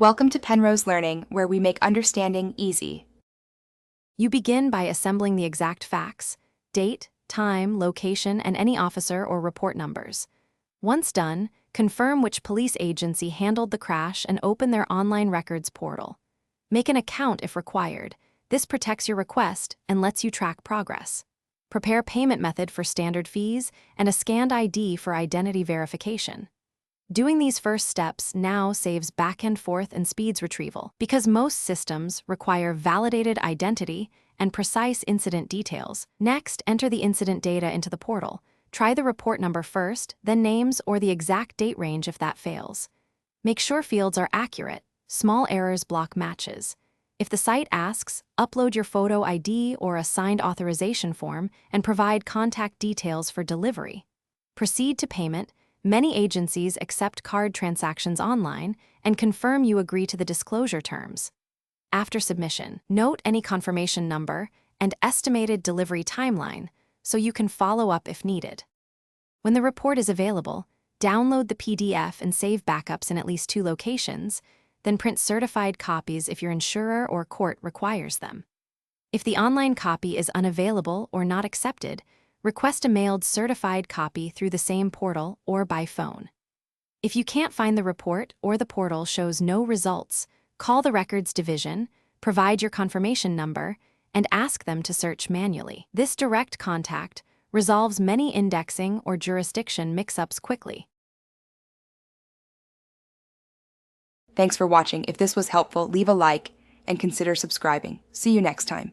Welcome to Penrose Learning, where we make understanding easy. You begin by assembling the exact facts: date, time, location, and any officer or report numbers. Once done, confirm which police agency handled the crash and open their online records portal. Make an account if required. This protects your request and lets you track progress. Prepare payment method for standard fees and a scanned ID for identity verification. Doing these first steps now saves back and forth and speeds retrieval, because most systems require validated identity and precise incident details. Next, enter the incident data into the portal. Try the report number first, then names or the exact date range if that fails. Make sure fields are accurate. Small errors block matches. If the site asks, upload your photo ID or a signed authorization form and provide contact details for delivery. Proceed to payment. Many agencies accept card transactions online and confirm you agree to the disclosure terms. After submission, note any confirmation number and estimated delivery timeline so you can follow up if needed. When the report is available, download the PDF and save backups in at least 2 locations, then print certified copies if your insurer or court requires them. If the online copy is unavailable or not accepted, request a mailed certified copy through the same portal or by phone. If you can't find the report or the portal shows no results, call the records division, provide your confirmation number, and ask them to search manually. This direct contact resolves many indexing or jurisdiction mix-ups quickly. Thanks for watching. If this was helpful, leave a like and consider subscribing. See you next time.